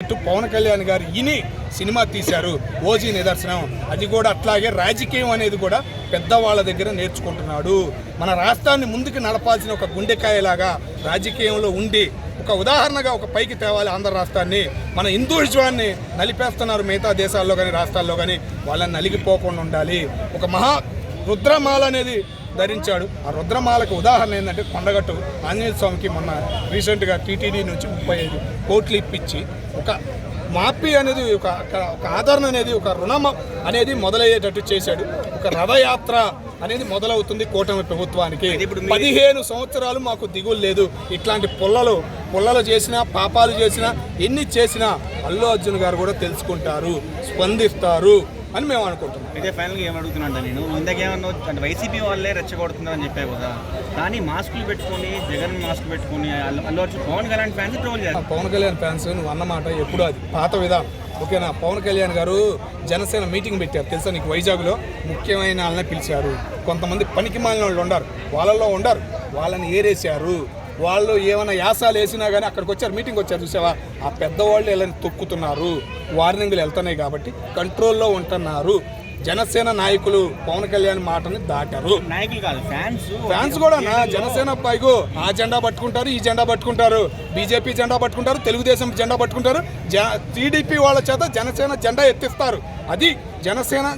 పవన్ కళ్యాణ్ గారు ఇని సినిమా తీశారు, ఓజీ నిదర్శనం. అది కూడా అట్లాగే రాజకీయం అనేది కూడా పెద్దవాళ్ళ దగ్గర నేర్చుకుంటున్నాడు. మన రాష్ట్రాన్ని ముందుకు నడపాల్సిన ఒక గుండెకాయలాగా రాజకీయంలో ఉండి ఒక ఉదాహరణగా ఒక పైకి తేవాలి ఆంధ్ర రాష్ట్రాన్ని. మన హిందూయిజాన్ని నలిపేస్తున్నారు మిగతా దేశాల్లో కానీ రాష్ట్రాల్లో కానీ, వాళ్ళని నలిగిపోకుండా ఉండాలి. ఒక మహా రుద్రమాల అనేది ధరించాడు. ఆ రుద్రమాలకు ఉదాహరణ ఏంటంటే కొండగట్టు ఆంజనేయ స్వామికి మొన్న రీసెంట్గా టీటీడీ నుంచి 35 కోట్లు ఇప్పించి ఒక మాఫీ అనేది ఒక ఆదరణ అనేది ఒక రుణం అనేది మొదలయ్యేటట్టు చేశాడు. ఒక రథయాత్ర అనేది మొదలవుతుంది కూటమి ప్రభుత్వానికి. 15 సంవత్సరాలు మాకు దిగులు లేదు. ఇట్లాంటి పుల్లలు చేసినా పాపాలు చేసినా ఎన్ని చేసినా అల్లు అర్జున్ గారు కూడా తెలుసుకుంటారు, స్పందిస్తారు అని మేము అనుకుంటున్నాం. అయితే ఫైనల్గా ఏమడుగుతున్నాను నేను, ఇందాకేమన్నా అంటే వైసీపీ వాళ్ళే రెచ్చగొడుతున్నారని చెప్పావు కదా, కానీ మాస్కులు పెట్టుకొని జగన్ మాస్క్ పెట్టుకొని అల్లు అర్జున్ పవన్ కళ్యాణ్ ఫ్యాన్స్ ట్రోల్ చేస్తారు. పవన్ కళ్యాణ్ ఫ్యాన్స్ నువ్వు అన్నమాట ఎప్పుడు అది పాత విధానం. ఓకేనా, పవన్ కళ్యాణ్ గారు జనసేన మీటింగ్ పెట్టారు తెలుసా నీకు, వైజాగ్లో ముఖ్యమైన వాళ్ళని పిలిచారు. కొంతమంది పనికి మాలిన వాళ్ళు ఉండరు, వాళ్ళల్లో ఉండరు, వాళ్ళని ఏరేశారు. వాళ్ళు ఏమైనా యాసాలు వేసినా కానీ అక్కడికి వచ్చారు, మీటింగ్ వచ్చారు చూసావా, ఆ పెద్దవాళ్ళు ఇలా తొక్కుతున్నారు. వార్నింగ్లు వెళ్తున్నాయి కాబట్టి కంట్రోల్లో ఉంటున్నారు. జనసేన నాయకులు పవన్ కళ్యాణ్ మాటని దాటారు. నాయకులు కాదు, ఫ్యాన్స్ కూడా జనసేన పైగు ఆ జెండా పట్టుకుంటారు, ఈ జెండా పట్టుకుంటారు, బీజేపీ జెండా పట్టుకుంటారు, తెలుగుదేశం జెండా పట్టుకుంటారు, టీడీపీ వాళ్ళ చేత జనసేన జెండా ఎత్తిస్తారు. అది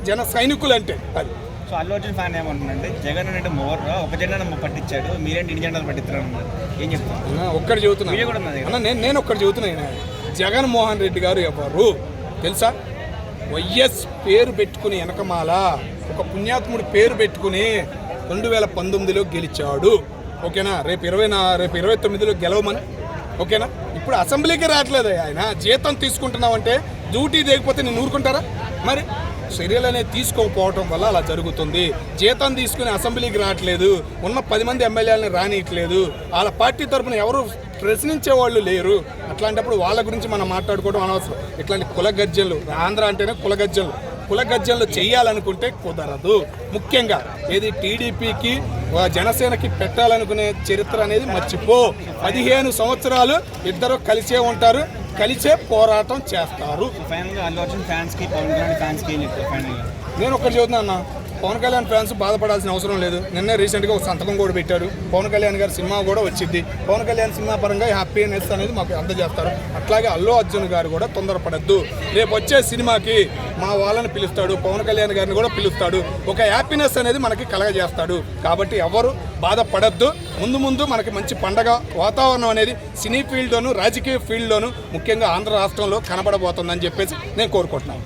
జన సైనికులు అంటే అది. సో అల్లు అర్జున్ ఫ్యాన్ ఏమంటుందంటే జగన్ అంటే ఒక జెండా పట్టించాడు, మీరేంటి ఇన్ని జెండాలు పట్టిస్తారు ఏం చెప్తాను. ఒక్కటి చెబుతున్నా నేను ఒక్కటి చెబుతున్నా, జగన్మోహన్ రెడ్డి గారు ఎవరు తెలుసా? వైఎస్ పేరు పెట్టుకుని వెనకమాల ఒక పుణ్యాత్ముడి పేరు పెట్టుకుని 2019లో గెలిచాడు. ఓకేనా, రేపు 29లో గెలవమని. ఓకేనా, ఇప్పుడు అసెంబ్లీకి రావట్లేదు ఆయన. జీతం తీసుకుంటున్నావంటే డ్యూటీ దిగకపోతే నేను ఊరుకుంటారా? మరి చర్యలు అనేది తీసుకోకపోవటం వల్ల అలా జరుగుతుంది. జీతం తీసుకుని అసెంబ్లీకి రావట్లేదు, ఉన్న 10 మంది ఎమ్మెల్యేలని రానియట్లేదు, వాళ్ళ పార్టీ తరఫున ఎవరు ప్రశ్నించే వాళ్ళు లేరు. అట్లాంటప్పుడు వాళ్ళ గురించి మనం మాట్లాడుకోవడం అనవసరం. ఇట్లాంటి కులగర్జనలు, ఆంధ్ర అంటేనే కులగర్జనలు చేయాలనుకుంటే కుదరదు. ముఖ్యంగా ఏది టీడీపీకి జనసేనకి పెట్టాలనుకునే చరిత్ర అనేది మర్చిపో. 15 సంవత్సరాలు ఇద్దరు కలిసే ఉంటారు, కలిసే పోరాటం చేస్తారు. నేను ఒక్కటి చెబుతున్నా అన్న, పవన్ కళ్యాణ్ ఫ్యాన్స్ బాధపడాల్సిన అవసరం లేదు. నిన్నే రీసెంట్గా ఒక సంతకం కూడా పెట్టారు. పవన్ కళ్యాణ్ గారి సినిమా కూడా వచ్చింది. పవన్ కళ్యాణ్ సినిమా పరంగా హ్యాపీనెస్ అనేది మాకు అందజేస్తారు. అట్లాగే అల్లు అర్జున్ గారు కూడా తొందరపడద్దు. రేపు వచ్చే సినిమాకి మా వాళ్ళని పిలుస్తాడు, పవన్ కళ్యాణ్ గారిని కూడా పిలుస్తాడు. ఒక హ్యాపీనెస్ అనేది మనకి కలగజేస్తాడు. కాబట్టి ఎవరు బాధపడద్దు. ముందు మనకి మంచి పండగ వాతావరణం అనేది సినీ ఫీల్డ్లోను రాజకీయ ఫీల్డ్లోను ముఖ్యంగా ఆంధ్ర రాష్ట్రంలో కనబడబోతుందని చెప్పేసి నేను కోరుకుంటున్నాను.